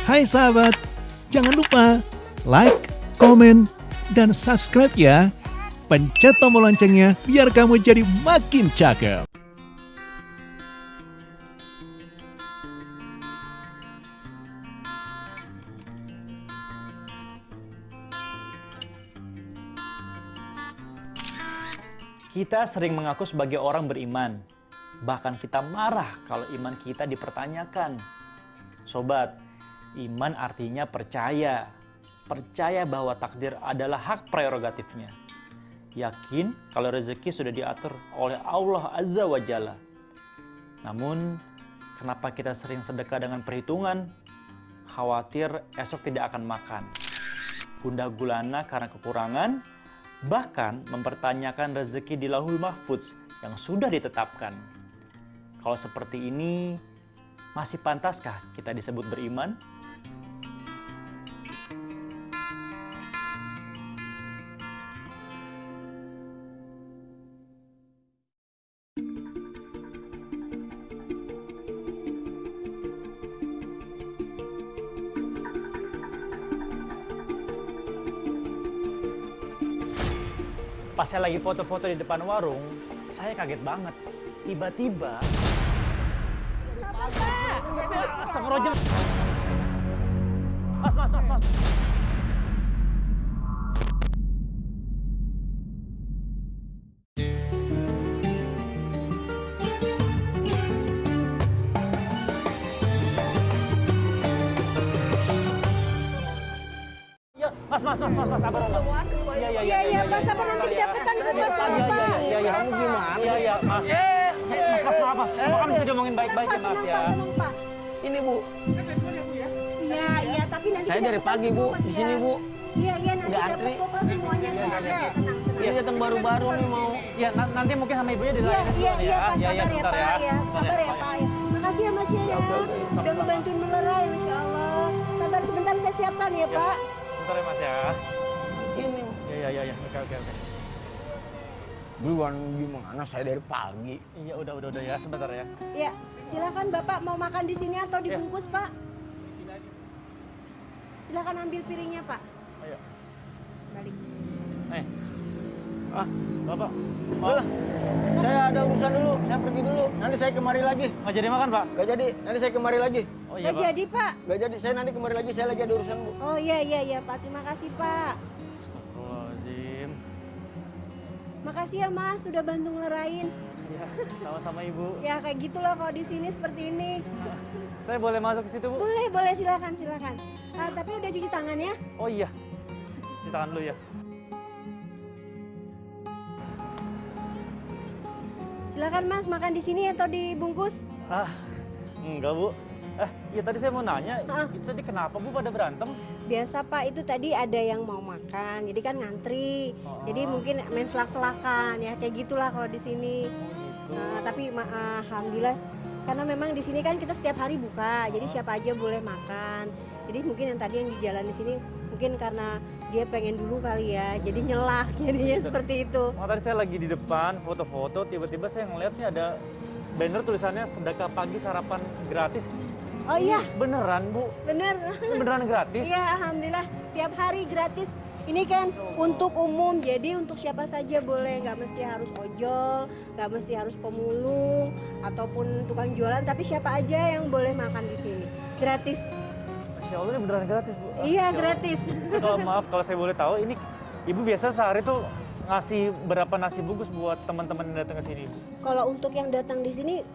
Hai sahabat, jangan lupa like, komen, dan subscribe ya. Pencet tombol loncengnya biar kamu jadi makin cakep. Kita sering mengaku sebagai orang beriman. Bahkan kita marah kalau iman kita dipertanyakan. Sobat, iman artinya percaya. Percaya bahwa takdir adalah hak prerogatifnya. Yakin kalau rezeki sudah diatur oleh Allah Azza wa Jalla. Namun, kenapa kita sering sedekah dengan perhitungan? Khawatir esok tidak akan makan. Gundah gulana karena kekurangan, bahkan mempertanyakan rezeki di Lauhul Mahfudz yang sudah ditetapkan. Kalau seperti ini, masih pantaskah kita disebut beriman? Pas saya lagi foto-foto di depan warung, saya kaget banget. Tiba-tiba... Astagfirullahaladzim. Mas. Ya, mas, sabar, mas. Iya, Pak, sabar nanti kedapetan ke Mas, Pak. Iya. Kamu gimana? Iya, mas. Mas, maaf, mas. Semua kan bisa diomongin baik-baik ya, mas, ya. Tenang, Pak. Ini Bu, Iya, tapi nanti saya dari kedapetan pagi semua, Bu, Mas, di ya. sini Bu. Iya, nanti Udah dapat antri. kok, Pak, semuanya. Tenang. Ini datang baru-baru nih mau. Ya, nanti mungkin sama ibunya dilayani dulu Iya, ya. Pak, sabar ya, sebentar Pak, ya. Sabar ya, Pak, ya. Makasih ya, Mas, ya. Sama-sama. Udah ngebantuin melerai, Masya Allah. Sabar sebentar, saya siapkan ya, Pak. Bentar ya, mas, ya. Ini Iya. Oke. duluan gimana? Saya dari pagi. Iya, udah ya, sebentar ya. Iya, silakan Bapak mau makan di sini atau dibungkus, Pak? Silakan ambil piringnya, Pak. Ayo. Balik. Ah, Bapak. udah. Saya ada urusan dulu, saya pergi dulu. Nanti saya kemari lagi. Nggak jadi makan, Pak? Gak jadi, nanti saya kemari lagi. Oh iya, Nggak Pak. jadi, Pak. Gak jadi, saya nanti kemari lagi. Saya lagi ada urusan Bu. Oh iya, Pak. Terima kasih, Pak. Astagfirullahaladzim. Makasih ya, Mas, sudah bantu ngelerain. Iya, sama-sama Ibu. Ya kayak gitu loh kalau di sini seperti ini. Saya boleh masuk ke situ, Bu? Boleh, silakan. Tapi udah cuci tangan ya? Oh iya. Cuci tangan dulu ya. Silakan Mas, makan di sini atau dibungkus? Enggak, Bu. Ya tadi saya mau nanya, Ah. itu tadi kenapa Bu pada berantem? Biasa Pak, itu tadi ada yang mau makan, jadi kan ngantri. Jadi mungkin main selak-selakan ya, kayak gitulah kalau di sini. Gitu. Tapi alhamdulillah, karena memang di sini kan kita setiap hari buka, jadi siapa aja boleh makan. Jadi mungkin yang tadi yang di jalan di sini mungkin karena dia pengen dulu kali ya, jadi nyelak jadinya seperti itu. Tadi saya lagi di depan foto-foto, tiba-tiba saya ngeliat nih ada banner tulisannya sedekah pagi sarapan gratis. Oh iya, Beneran, Bu? bener. Ini beneran gratis? Iya, alhamdulillah tiap hari gratis. Ini kan untuk umum, jadi untuk siapa saja boleh, nggak mesti harus ojol, nggak mesti harus pemulung ataupun tukang jualan, tapi siapa aja yang boleh makan di sini, gratis. Masya Allah, ini beneran gratis, Bu? Iya, Masya Allah. gratis. Kalau maaf kalau saya boleh tahu, ini Ibu biasa sehari tuh ngasih berapa nasi bungkus buat teman-teman yang datang ke sini, Bu? Kalau untuk yang datang di sini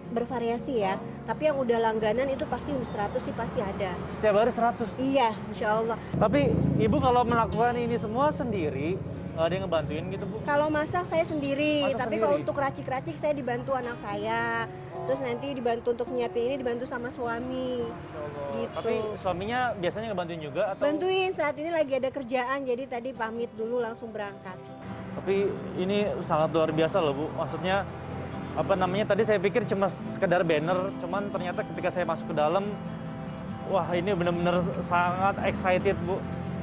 bervariasi ya, tapi yang udah langganan itu pasti 100 sih pasti ada. Setiap hari 100? Iya, Insya Allah. Tapi Ibu kalau melakukan ini semua sendiri, nggak ada yang ngebantuin gitu, Bu? Kalau masak saya sendiri, Masak tapi sendiri? kalau untuk racik-racik saya dibantu anak saya. Terus nanti dibantu untuk nyiapin ini dibantu sama suami. Masya Allah. Gitu. Tapi suaminya biasanya ngebantuin juga atau? Bantuin, saat ini lagi ada kerjaan, jadi tadi pamit dulu langsung berangkat. Tapi ini sangat luar biasa loh, Bu. Maksudnya apa namanya, tadi saya pikir cuma sekedar banner, cuman ternyata ketika saya masuk ke dalam, wah ini benar-benar sangat excited, Bu.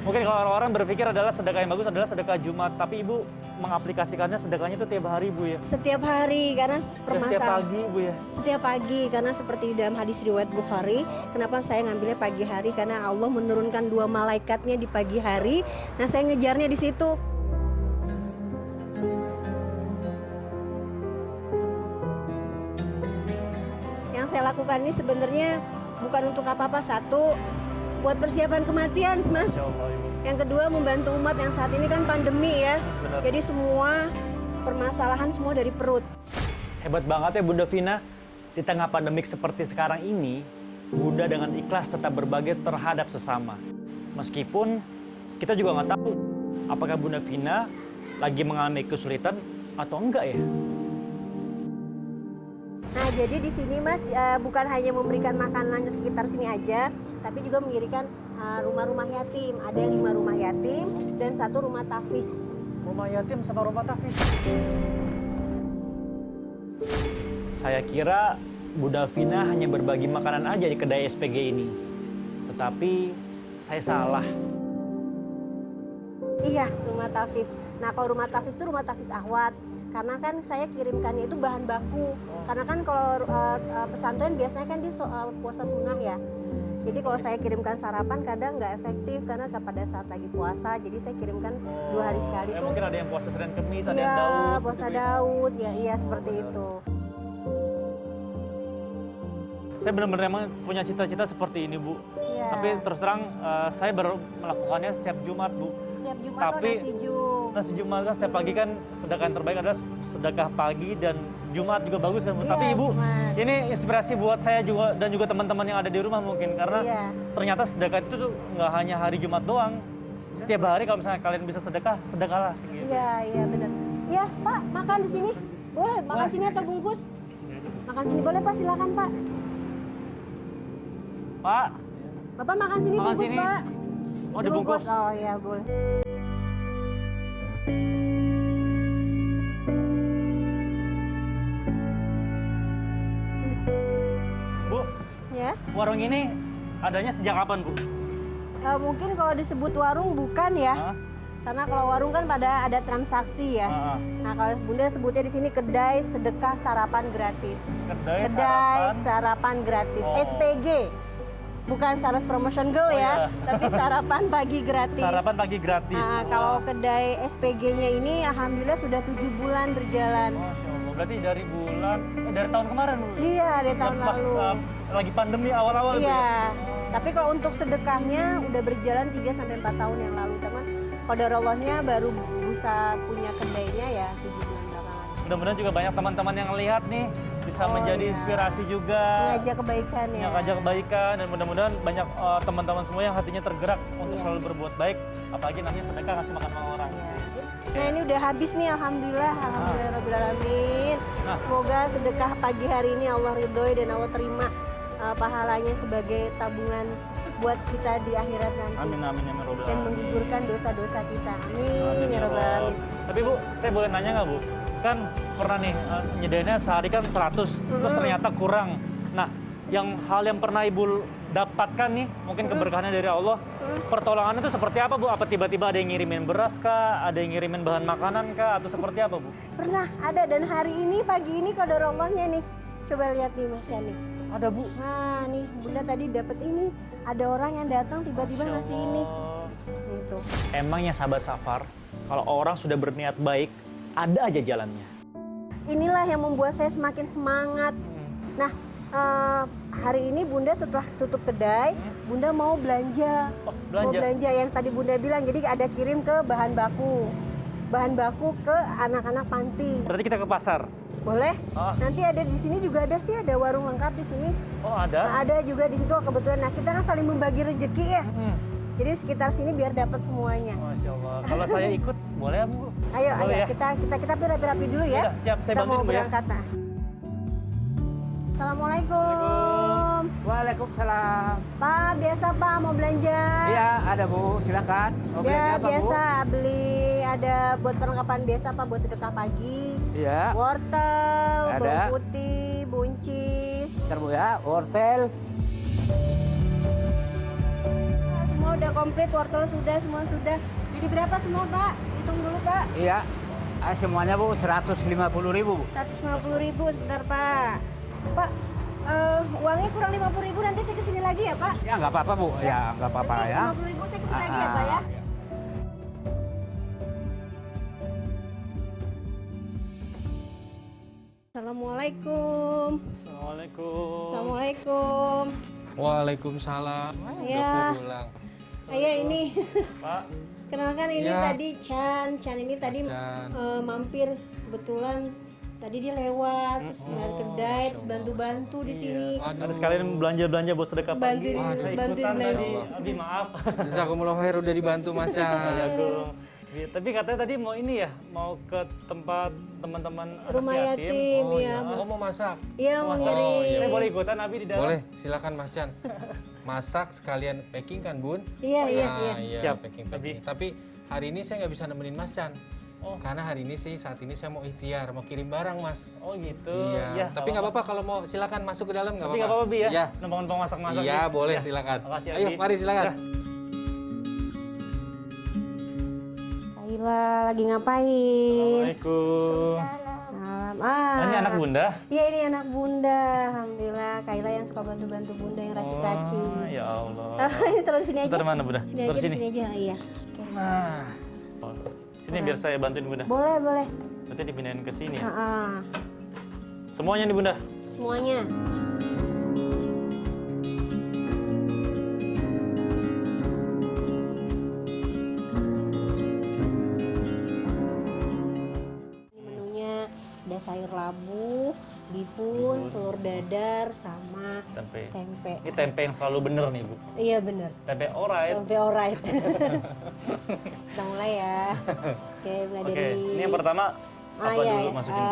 Mungkin kalau orang-orang berpikir adalah sedekah yang bagus adalah sedekah Jumat, tapi Ibu mengaplikasikannya sedekahnya itu tiap hari, Bu ya. Setiap hari karena Setiap pagi, Bu ya. Setiap pagi karena seperti dalam hadis riwayat Bukhari, kenapa saya ngambilnya pagi hari karena Allah menurunkan 2 malaikatnya di pagi hari. Nah, saya ngejarnya di situ. Yang saya lakukan ini sebenarnya bukan untuk apa-apa. Satu, buat persiapan kematian, Mas. Ya Allah, Ibu. Yang kedua, membantu umat yang saat ini kan pandemi ya. Benar. Jadi semua permasalahan semua dari perut. Hebat banget ya Bunda Vina. Di tengah pandemik seperti sekarang ini, Bunda dengan ikhlas tetap berbagi terhadap sesama. Meskipun kita juga nggak tahu apakah Bunda Vina lagi mengalami kesulitan atau enggak ya. Nah, jadi di sini Mas bukan hanya memberikan makanan sekitar sini aja, tapi juga mendirikan rumah-rumah yatim. Ada 5 rumah yatim dan 1 rumah tahfiz. Rumah yatim sama rumah tahfiz. Saya kira Bunda Vina hanya berbagi makanan aja di kedai SPG ini. Tetapi saya salah. Iya, rumah tahfiz. Nah, kalau rumah tahfiz itu rumah tahfiz Ahwat. Karena kan saya kirimkannya itu bahan baku. Karena kan kalau pesantren biasanya kan di puasa sunnah ya. Jadi kalau saya kirimkan sarapan kadang nggak efektif karena pada saat lagi puasa. Jadi saya kirimkan 2 hari sekali tuh. Mungkin ada yang puasa Senin Kemis, ada yang Iya, Daud. puasa gitu. Daud. Ya, iya seperti itu. Saya benar-benar emang punya cita-cita seperti ini, Bu. Iya. Tapi terus terang saya baru melakukannya setiap Jumat, Bu. Setiap Jumat Tapi nasi jum. nasi Jumat kan setiap pagi kan sedekah yang terbaik adalah sedekah pagi dan Jumat juga bagus kan, Bu. Iya, Tapi Ibu, Jumat. ini inspirasi buat saya juga dan juga teman-teman yang ada di rumah mungkin karena Iya. ternyata sedekah itu tuh nggak hanya hari Jumat doang. Setiap hari kalau misalnya kalian bisa sedekah, sedekahlah segitu. Iya, iya benar. Iya, Pak, makan di sini. Boleh, makan sini atau bungkus? Makan sini boleh, Pak, silakan, Pak. Pak, Bapak makan sini Makan bungkus, sini. Pak. oh dibungkus. Oh, iya, boleh. Bu, Ya. warung ini adanya sejak kapan, Bu? Mungkin kalau disebut warung bukan ya. Hah? Karena kalau warung kan pada ada transaksi ya. Ah, ah. Nah, kalau Bunda sebutnya di sini kedai sedekah sarapan gratis. Kedai Kedai sarapan. sarapan gratis. Oh. SPG. Bukan sales promotion girl Oh, ya, iya. tapi sarapan pagi gratis. Sarapan pagi gratis. Nah, kalau kedai SPG-nya ini alhamdulillah sudah 7 bulan berjalan. Masya Allah, berarti dari dari tahun kemarin Bu? Iya, dari tahun Pas, lalu. lagi pandemi awal-awal Bu, ya? Iya. Tapi kalau untuk sedekahnya udah berjalan 3 sampai 4 tahun yang lalu, teman. Qadarallahnya baru bisa punya kedainya ya 7 bulan belakangan. Mudah-mudahan juga banyak teman-teman yang lihat nih bisa Oh, menjadi iya. inspirasi juga. Mengajak kebaikan ya. Mengajak kebaikan dan mudah-mudahan banyak teman-teman semua yang hatinya tergerak untuk Iya. selalu berbuat baik, apalagi namanya sedekah ngasih makan sama orang. Iya. Nah, ini udah habis nih alhamdulillah, alhamdulillah alamin. Nah. Semoga sedekah pagi hari ini Allah ridhoi dan Allah terima pahalanya sebagai tabungan buat kita di akhirat nanti. Amin amin ya rabbal Dan alamin. menggugurkan dosa-dosa kita. Amin, Amin, ya rabbal Allah. alamin. Tapi Bu, saya boleh nanya nggak Bu? Kan pernah nih nyediainnya sehari kan 100, terus ternyata kurang. Nah, hal yang pernah Ibu dapatkan nih, mungkin keberkahannya dari Allah, pertolongannya itu seperti apa Bu? Apa tiba-tiba ada yang ngirimin beras kah? Ada yang ngirimin bahan makanan kah? Atau seperti apa Bu? Pernah ada dan hari ini pagi ini qadarallahnya nih. Coba lihat nih Mas Yani. Ada Bu. Nah, nih Bunda tadi dapat ini. Ada orang yang datang tiba-tiba Masya ngasih ini. Allah. Gitu. Emangnya sahabat Safar, kalau orang sudah berniat baik, ada aja jalannya. Inilah yang membuat saya semakin semangat. Nah, hari ini Bunda setelah tutup kedai, Bunda mau belanja. Oh, Mau belanja. belanja yang tadi Bunda bilang. Jadi ada kirim ke bahan baku. Bahan baku ke anak-anak panti. Berarti kita ke pasar. Boleh? Ah. Nanti ada di sini juga ada sih, ada warung lengkap di sini. Oh, Nah, ada. ada juga di situ kebetulan. Nah, kita kan saling membagi rezeki ya. Hmm. Jadi sekitar sini biar dapat semuanya. Masya Allah. Kalau saya ikut, boleh ya Bu? Ayo, Boleh ayo ya? kita rapi-rapi dulu ya. Yaudah, siap. Saya Kita bantuin mau Bu ya. berangkat nah. Assalamualaikum. Waalaikumsalam. Pak, biasa Pak mau belanja? Iya, ada Bu, silakan. Mau belanja Ya, apa, biasa beli ada buat perlengkapan biasa Pak buat sedekah pagi. Bu? Iya, Wortel, Ada. bawang putih, buncis. ntar Bu ya, wortel. Semua udah komplit, wortel sudah, semua sudah. Jadi berapa semua Pak? Hitung dulu Pak. Iya. Semuanya Bu 150.000 Bu. 150.000 sebentar Pak. Pak, uangnya kurang 50.000, nanti saya kesini lagi ya Pak? Ya nggak apa-apa Bu. Ya nggak apa-apa Nanti ya. 50.000 saya kesini lagi ya Pak ya? Assalamualaikum. Assalamualaikum. Assalamualaikum. Waalaikumsalam. Iya. Udah pulang. Saya ini. Pak, Kenalkan ini Ya. tadi Chan ini tadi Chan. mampir kebetulan tadi dia lewat terus ngeliat kedai terus bantu-bantu di sini. ada sekalian belanja-belanja buat sedekah pagi. Bantuin- Saya bantuin ikutan belanja. tadi. Abi maaf. Jazakumullah khair udah dibantu Mas Chan. Jagung. Iya, tapi katanya tadi mau ini ya, mau ke tempat teman-teman anak Rumah yatim Oh, ya. iya. Oh, mau masak? Iya mau Masak. ngirim. Saya boleh ikutan Abi di dalam? Boleh, silakan Mas Chan. Masak sekalian packing kan, Bun? Iya iya Nah, iya. iya, Siap. packing. Tapi hari ini saya nggak bisa nemenin Mas Chan. Oh. Karena hari ini sih saat ini saya mau ikhtiar, mau kirim barang Mas. Oh gitu. Iya. Tapi nggak apa-apa kalau mau silakan masuk ke dalam nggak Tapi apa-apa. nggak apa-apa Bi ya? Iya. Numpang-numpang masak-masak. Iya, Bi. boleh Ya. silakan. Makasih Ayo, Abi. mari silakan. Ya. Kaila lagi ngapain? Assalamualaikum. Salam. Oh, ini anak bunda? Iya ini anak bunda. Alhamdulillah. Kaila yang suka bantu-bantu bunda yang racik-racik. Oh, ya Allah. Ini taruh di sini aja. Taruh mana bunda? Sini Taruh aja, di sini. sini aja. Iya. Oke. Nah. Oh, sini biar saya bantuin bunda. Boleh boleh. Berarti dipindahin ke sini ya? Heeh. Semuanya nih bunda? Semuanya. Ini menunya ada sayur labu, bihun, telur dadar, sama Tempe. tempe. Ini tempe yang selalu bener nih bu. Iya bener. Tempe alright. Tempe alright. Kita mulai ya. Oke, mulai Oke, dari. ini yang pertama apa iya, dulu iya. masukin?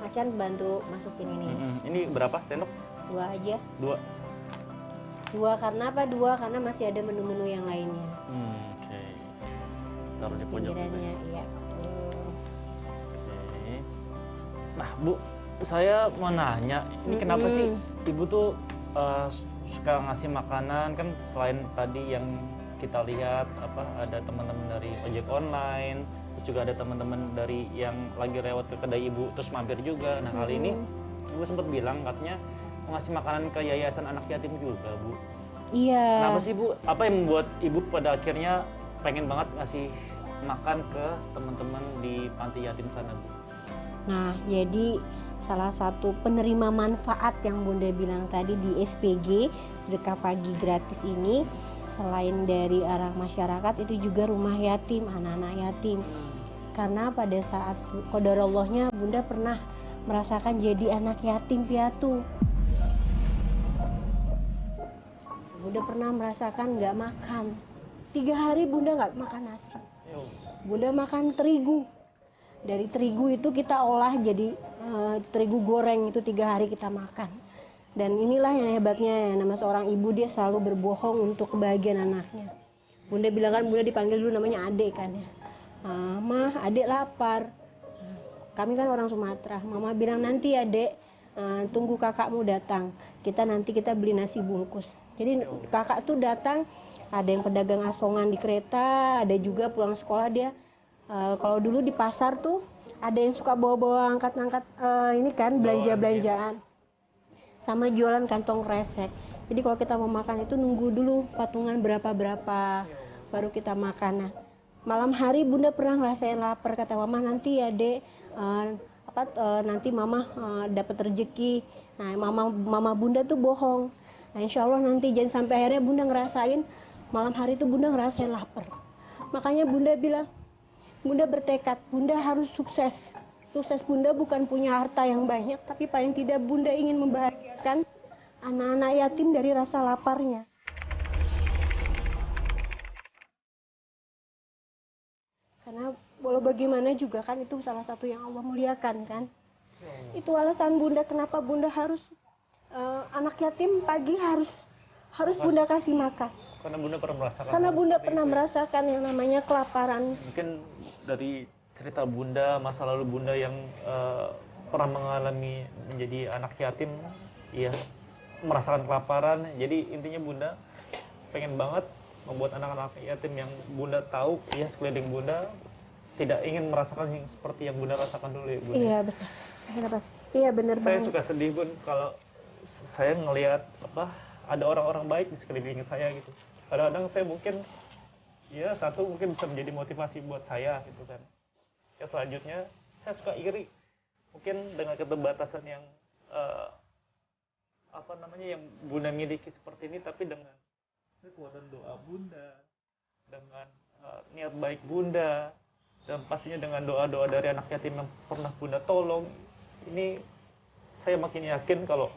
Macan bantu masukin ini. Ini berapa sendok? 2 aja. 2. 2 karena apa? 2 karena masih ada menu-menu yang lainnya. Oke. Taruh di pojok. Pinggirannya, iya. Tuh. Oke. Nah, Bu, saya mau nanya, ini kenapa sih Ibu tuh suka ngasih makanan kan selain tadi yang kita lihat apa ada teman-teman dari ojek online, terus juga ada teman-teman dari yang lagi lewat ke kedai Ibu terus mampir juga. Nah, kali ini Ibu sempat bilang katanya mau ngasih makanan ke yayasan anak yatim juga, Bu. Iya. Kenapa sih, Bu? Apa yang membuat Ibu pada akhirnya pengen banget ngasih makan ke teman-teman di panti yatim sana, Bu? Nah, jadi salah satu penerima manfaat yang Bunda bilang tadi di SPG, sedekah pagi gratis ini, selain dari arah masyarakat, itu juga rumah yatim, anak-anak yatim. Karena pada saat qadarallahnya Bunda pernah merasakan jadi anak yatim piatu. Bunda pernah merasakan nggak makan. 3 hari Bunda nggak makan nasi. Bunda makan terigu. Dari terigu itu kita olah jadi terigu goreng, itu 3 hari kita makan. Dan inilah yang hebatnya, nama seorang ibu, dia selalu berbohong untuk kebahagiaan anaknya. Bunda bilang kan, Bunda dipanggil dulu namanya adek kan ya. Mah, adek lapar. Kami kan orang Sumatera. Mama bilang nanti adek, tunggu kakakmu datang. Nanti kita beli nasi bungkus. Jadi kakak tuh datang, ada yang pedagang asongan di kereta, ada juga pulang sekolah dia. Kalau dulu di pasar tuh ada yang suka bawa-bawa angkat-angkat ini kan belanja-belanjaan, sama jualan kantong kresek. Jadi kalau kita mau makan itu nunggu dulu patungan berapa-berapa baru kita makan. Nah, malam hari Bunda pernah ngerasain lapar, kata Mama nanti ya Dek, nanti Mama dapat rezeki. Nah, mama Bunda tuh bohong. Nah, insya Allah nanti jangan sampai akhirnya Bunda ngerasain malam hari itu Bunda ngerasain lapar. Makanya Bunda bilang, Bunda bertekad, Bunda harus sukses. Sukses Bunda bukan punya harta yang banyak, tapi paling tidak Bunda ingin membahagiakan anak-anak yatim dari rasa laparnya. Karena walau bagaimana juga kan itu salah satu yang Allah muliakan kan. Itu alasan Bunda kenapa Bunda harus anak yatim pagi harus Bunda kasih makan. Karena Bunda pernah merasakan. Karena Bunda pernah merasakan yang namanya kelaparan. Mungkin dari cerita Bunda, masa lalu Bunda yang pernah mengalami menjadi anak yatim, ya merasakan kelaparan. Jadi intinya Bunda pengen banget membuat anak-anak yatim yang Bunda tahu ya sekeliling Bunda tidak ingin merasakan yang seperti yang Bunda rasakan dulu ya Bunda. Iya betul. Kenapa? Iya benar Saya banget. suka sedih Bun kalau saya ngelihat ada orang-orang baik di sekeliling saya gitu. Kadang-kadang saya mungkin ya satu mungkin bisa menjadi motivasi buat saya gitu kan. Ya selanjutnya saya suka iri mungkin dengan keterbatasan yang yang Bunda miliki seperti ini, tapi dengan kekuatan doa Bunda, dengan niat baik Bunda, dan pastinya dengan doa-doa dari anak yatim yang pernah Bunda tolong, ini saya makin yakin kalau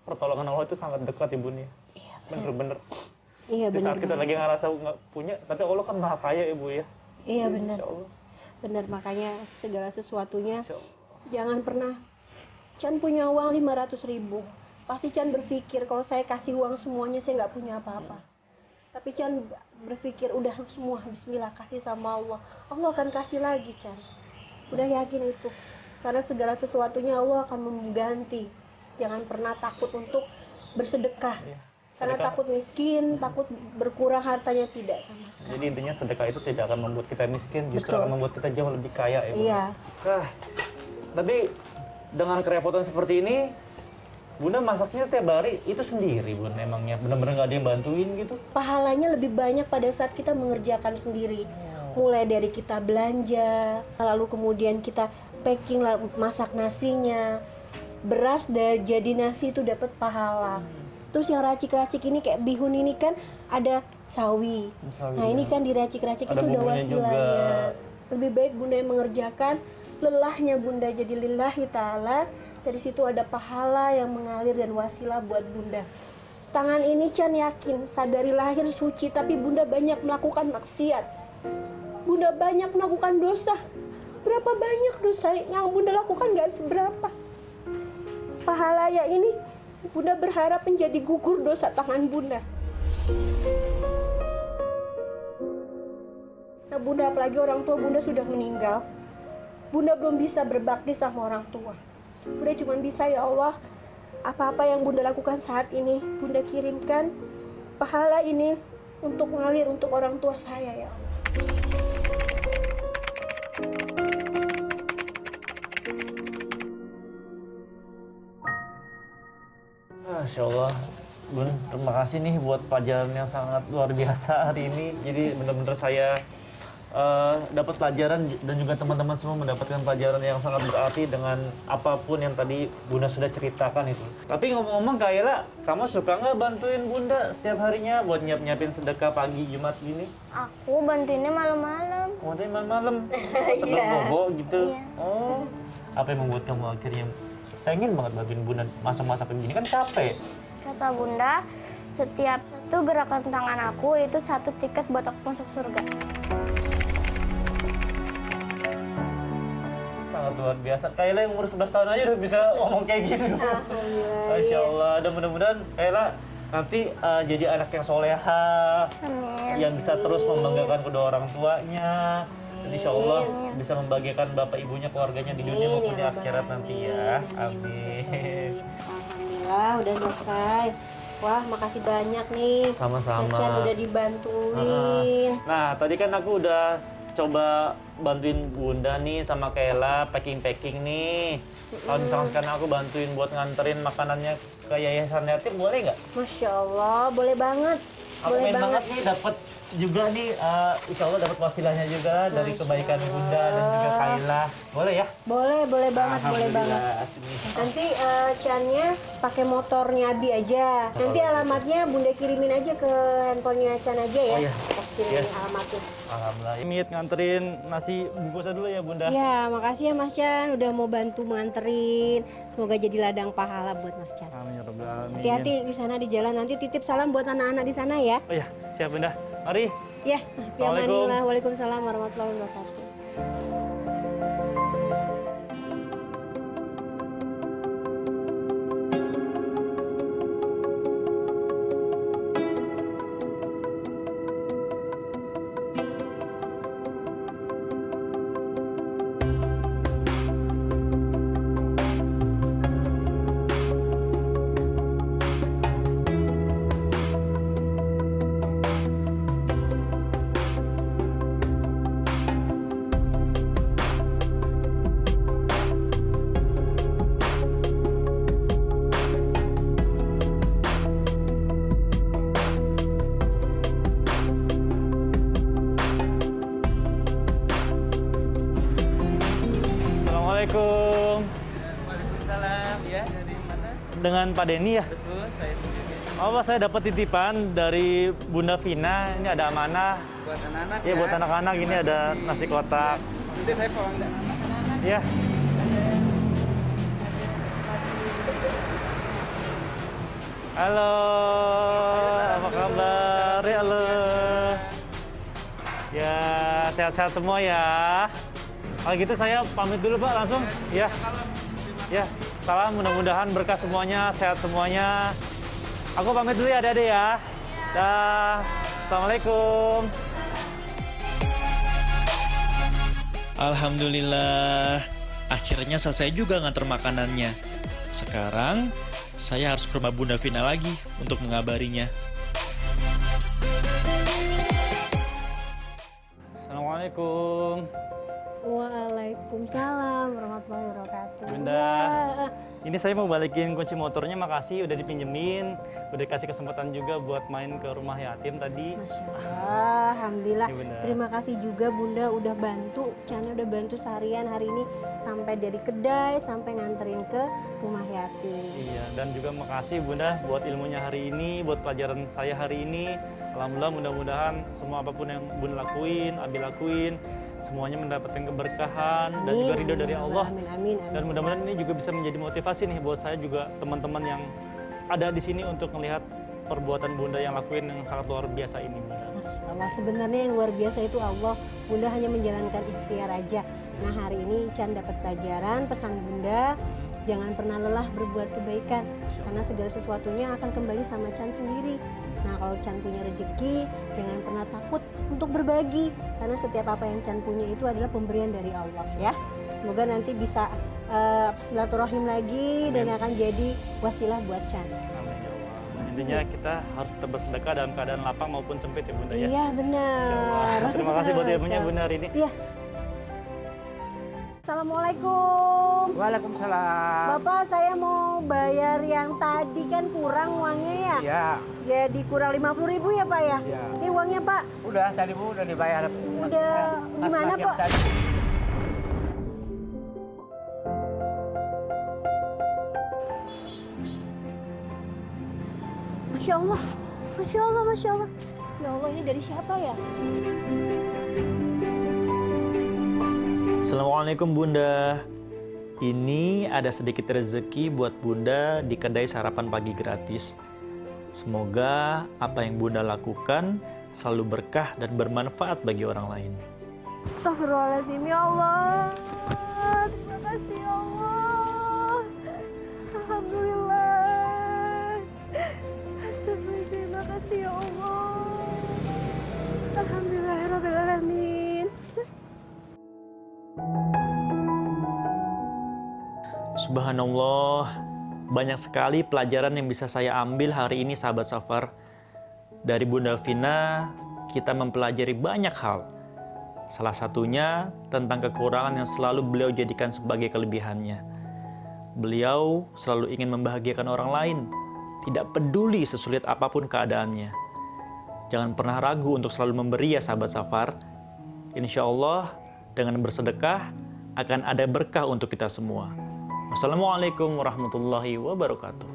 pertolongan Allah itu sangat dekat ya Bun ya. Iya, Bener-bener. Iya Di benar. saat kita lagi ngerasa nggak punya, tapi Allah kan maha kaya ya Bu ya. Iya benar. Insya Allah. Benar, makanya segala sesuatunya Insya Allah. jangan pernah Chan punya uang 500.000. Pasti Chan berpikir kalau saya kasih uang semuanya saya nggak punya apa-apa. Tapi Chan berpikir udah semua bismillah kasih sama Allah. Allah akan kasih lagi Chan. Udah yakin itu. Karena segala sesuatunya Allah akan mengganti. Jangan pernah takut untuk bersedekah. Iya. Karena Sedekah. takut miskin, takut berkurang hartanya tidak sama sekali. Jadi intinya sedekah itu tidak akan membuat kita miskin, justru Betul. akan membuat kita jauh lebih kaya ya Bu. Iya. Tapi dengan kerepotan seperti ini, Bunda masaknya setiap hari itu sendiri Bun emangnya? Bener-bener nggak ada yang bantuin gitu? Pahalanya lebih banyak pada saat kita mengerjakan sendiri. Mulai dari kita belanja, lalu kemudian kita packing, masak nasinya, beras dari jadi nasi itu dapat pahala. Terus yang racik-racik ini kayak bihun ini kan ada sawi. Sawi, Nah ya. ini kan diracik-racik Ada itu udah bumbunya wasilanya. juga. Lebih baik Bunda yang mengerjakan, lelahnya Bunda jadi lillahi ta'ala. Dari situ ada pahala yang mengalir dan wasilah buat Bunda. Tangan ini Chan yakin, sadari lahir suci, tapi Bunda banyak melakukan maksiat. Bunda banyak melakukan dosa. Berapa banyak dosa yang Bunda lakukan gak seberapa. Pahala ya ini, Bunda berharap menjadi gugur dosa tangan Bunda. Nah Bunda, apalagi orang tua Bunda sudah meninggal. Bunda belum bisa berbakti sama orang tua. Bunda cuma bisa, ya Allah, apa-apa yang Bunda lakukan saat ini, Bunda kirimkan pahala ini untuk mengalir untuk orang tua saya, ya Allah. Masya Allah, Bun, terima kasih nih buat pelajaran yang sangat luar biasa hari ini. Jadi benar-benar saya dapat pelajaran dan juga teman-teman semua mendapatkan pelajaran yang sangat berarti dengan apapun yang tadi Bunda sudah ceritakan itu. Tapi ngomong-ngomong Kak Ira, kamu suka nggak bantuin Bunda setiap harinya buat nyiapin sedekah pagi Jumat gini? Aku bantuinnya malam-malam. Bantuin malam-malam sebelum Iya. bobo gitu. Iya. Oh, apa yang membuat kamu akhirnya pengen banget bantuin Bunda masak-masak begini? Kan capek. Kata Bunda, setiap satu gerakan tangan aku itu satu tiket buat aku masuk surga. Sangat luar biasa. Kayla yang umur 11 tahun aja udah bisa ngomong kayak gini. Masya Allah. Dan mudah-mudahan Kayla nanti jadi anak yang soleha, Amin. yang bisa terus membanggakan kedua orang tuanya. Dan insya Allah bisa membahagiakan bapak ibunya, keluarganya di dunia maupun di akhirat nanti ya. Amin. Alhamdulillah udah selesai. Wah, makasih banyak nih. Sama-sama. Chan udah dibantuin. Nah, tadi kan aku udah coba bantuin Bunda nih sama Kayla packing-packing nih. Kalau misalkan sekarang aku bantuin buat nganterin makanannya ke yayasan yatim, boleh nggak? Masya Allah, boleh banget. Aku Boleh pengen banget. banget nih dapat juga nih, insya Allah dapat wasilahnya juga dari Masya kebaikan Bunda dan juga Kayla. Boleh ya? Boleh banget, boleh banget. Alhamdulillah, sini. Nanti Channya pakai motornya Abi aja. Nanti alamatnya Bunda kirimin aja ke handphonenya Chan aja ya. Oh iya. Pas kirimin Yes. alamatnya. Alhamdulillah. Mit nganterin nasi bungkusnya dulu ya Bunda. Ya, makasih ya Mas Chan udah mau bantu menganterin. Semoga jadi ladang pahala buat Mas Chan. Amin ya Rabbal Alamin. Hati-hati di sana di jalan. Nanti titip salam buat anak-anak di sana ya. Oh iya, siap Bunda. Mari. Ya, Assalamualaikum. Waalaikumsalam warahmatullahi wabarakatuh. dengan Pak Denny ya? Betul, saya sendiri. Oh, Pak, saya dapat titipan dari Bunda Vina. Ini ada amanah. Buat anak-anak Iya, buat anak-anak ini ada nasi kotak. Nanti saya bawa anak-anak. Iya. Halo, apa kabar? Ya, halo. Ya, sehat-sehat semua ya. Kalau gitu saya pamit dulu Pak, langsung. Ya. Ya, salam, mudah-mudahan berkah semuanya, sehat semuanya. Aku pamit dulu ya adik-adik ya. Dah. Assalamualaikum. Alhamdulillah, akhirnya selesai juga nganter makanannya. Sekarang, saya harus ke rumah Bunda Vina lagi untuk mengabarinya. Assalamualaikum. Waalaikumsalam warahmatullahi wabarakatuh. Bunda, Ya. ini saya mau balikin kunci motornya, makasih udah dipinjemin. Udah dikasih kesempatan juga buat main ke rumah yatim tadi. Masya Allah, Alhamdulillah. Iya, Bunda. Terima kasih juga Bunda udah bantu, Chana udah bantu seharian hari ini sampai dari kedai sampai nganterin ke rumah yatim. Iya, dan juga makasih Bunda buat ilmunya hari ini, buat pelajaran saya hari ini. Alhamdulillah, mudah-mudahan semua apapun yang Bunda lakuin, Abi lakuin, semuanya mendapatkan keberkahan dan juga ridho dari Allah. Amin, amin, amin. Dan mudah-mudahan ini juga bisa menjadi motivasi nih buat saya juga teman-teman yang ada di sini untuk melihat perbuatan Bunda yang lakuin yang sangat luar biasa ini, Bunda. Masya Allah, sebenarnya yang luar biasa itu Allah. Bunda hanya menjalankan ikhtiar aja. Nah, hari ini Chan dapat pelajaran, pesan Bunda, jangan pernah lelah berbuat kebaikan, karena segala sesuatunya akan kembali sama Chan sendiri. Nah, kalau Chan punya rezeki, jangan pernah takut untuk berbagi, karena setiap apa yang Chan punya itu adalah pemberian dari Allah ya. Semoga nanti bisa silaturahim lagi dan akan jadi wasilah buat Chan. Amin ya Allah. Intinya kita harus tetap bersedekah dalam keadaan lapang maupun sempit ya Bunda ya. Iya benar. Insya Allah. Terima kasih buat ilmunya Bunda hari ini. Iya. Assalamualaikum. Waalaikumsalam. Bapak, saya mau bayar yang tadi kan kurang uangnya ya? Ya, Jadi kurang 50.000 ya Pak ya? Iya. Ini uangnya Pak. udah tadi Bu udah dibayar. Udah gimana Mas-mas yang Pak? tadi. Masya Allah, Masya Allah, Masya Allah. Ya Allah, ini dari siapa ya? Assalamualaikum Bunda. Ini ada sedikit rezeki buat Bunda di kedai sarapan pagi gratis. Semoga apa yang Bunda lakukan selalu berkah dan bermanfaat bagi orang lain. Astagfirullahaladzim, ya Allah. Terima kasih ya Allah. Alhamdulillah. Astagfirullahaladzim, terima kasih ya Allah. Alhamdulillahirrahmanirrahim. Subhanallah, banyak sekali pelajaran yang bisa saya ambil hari ini sahabat Safar. Dari Bunda Vina, kita mempelajari banyak hal. Salah satunya tentang kekurangan yang selalu beliau jadikan sebagai kelebihannya. Beliau selalu ingin membahagiakan orang lain, tidak peduli sesulit apapun keadaannya. Jangan pernah ragu untuk selalu memberi ya sahabat Safar. Insya Allah, dengan bersedekah akan ada berkah untuk kita semua. Wassalamualaikum warahmatullahi wabarakatuh.